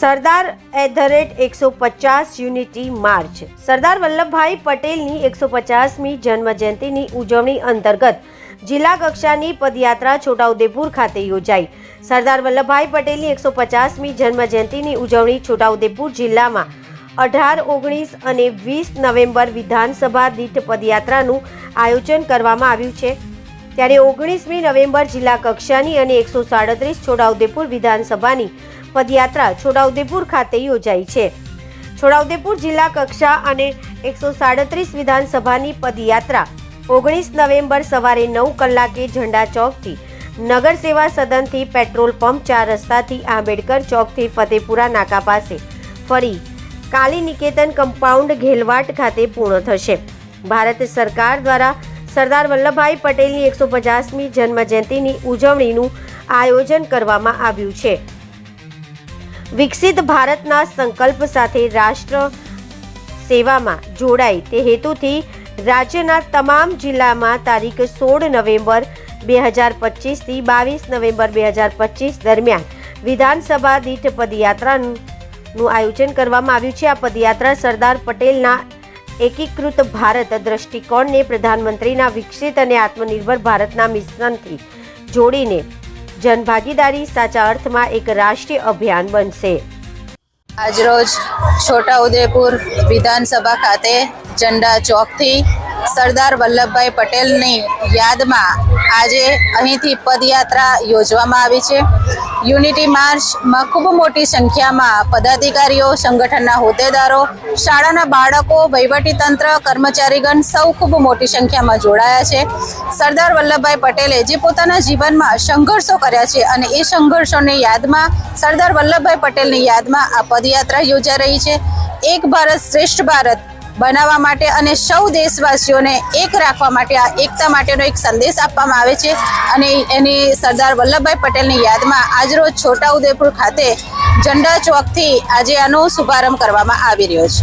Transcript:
સરદાર@150 unity March. Sardar Vallabhbhai પટેલની 150મી જન્મજયંતિની ઉજવણી અંતર્ગત જિલ્લા કક્ષાની પદયાત્રા છોટાઉદેપુર ખાતે યોજાઈ. સરદાર વલ્લભભાઈ પટેલની 150મી જન્મજયંતિની ઉજવણી છોટાઉદેપુર જિલ્લામાં 18, 19 અને 20 નવેમ્બર વિધાનસભા દીઠ પદયાત્રાનું આયોજન કરવામાં આવ્યું છે. ત્યારે 19મી નવેમ્બર જિલ્લા કક્ષાની અને 137 છોટાઉદેપુર વિધાનસભાની પદયાત્રા છોટાઉદેપુર ખાતે યોજાઈ છે. છોટાઉદેપુર જિલ્લા કક્ષા અને 137 વિધાનસભાની પદયાત્રા 19 નવેમ્બર સવારે 9 કલાકે ઝંડા ચોકથી, નગર સેવા સદનથી, પેટ્રોલ પંપ 4 રસ્તાથી, આંબેડકર ચોકથી ફતેપુરા નાકા પાસે ફરી કાલી નિકેતન કમ્પાઉન્ડ ઘેલવાટ ખાતે પૂર્ણ થશે. ભારત સરકાર દ્વારા સરદાર વલ્લભભાઈ પટેલની 150મી જન્મજયંતિની ઉજવણીનું આયોજન કરવામાં આવ્યું છે. વિકસિત ભારતના સંકલ્પ સાથે રાષ્ટ્ર સેવામાં જોડાય તે હેતુથી રાજ્યના તમામ જિલ્લામાં તારીખ 16 નવેમ્બર 2025 થી 22 નવેમ્બર 2025 દરમિયાન વિધાનસભા દીઠ પદયાત્રાનું આયોજન કરવામાં આવ્યું છે. આ પદયાત્રા સરદાર પટેલના એકીકૃત ભારત દ્રષ્ટિકોણને પ્રધાનમંત્રીના વિકસિત અને આત્મનિર્ભર ભારતના મિશનથી જોડીને જનભાગીદારી સાચા અર્થમાં એક રાષ્ટ્રીય અભિયાન બનશે. આજરોજ છોટાઉદેપુર વિધાનસભા ખાતે ઝંડા ચોકથી સરદાર વલ્લભભાઈ પટેલની યાદમાં આજે અહીંથી પદયાત્રા યોજવામાં આવી છે. યુનિટી માર્ચમાં ખૂબ મોટી સંખ્યામાં પદાધિકારીઓ, સંગઠનના હોદ્દેદારો, શાળાના બાળકો, વહીવટીતંત્ર, કર્મચારીગણ સૌ ખૂબ મોટી સંખ્યામાં જોડાયા છે. સરદાર વલ્લભભાઈ પટેલે જે પોતાના જીવનમાં સંઘર્ષો કર્યા છે અને એ સંઘર્ષોની યાદમાં સરદાર વલ્લભભાઈ પટેલની યાદમાં આ પદયાત્રા યોજાઈ રહી છે. એક ભારત શ્રેષ્ઠ ભારત બનાવવા માટે અને સૌ દેશવાસીઓને એક રાખવા માટે આ એકતા માટેનો એક સંદેશ આપવામાં આવે છે અને એની સરદાર વલ્લભભાઈ પટેલની યાદમાં આજરોજ છોટાઉદેપુર ખાતે ઝંડા ચોકથી આજે આનો શુભારંભ કરવામાં આવી રહ્યો છે.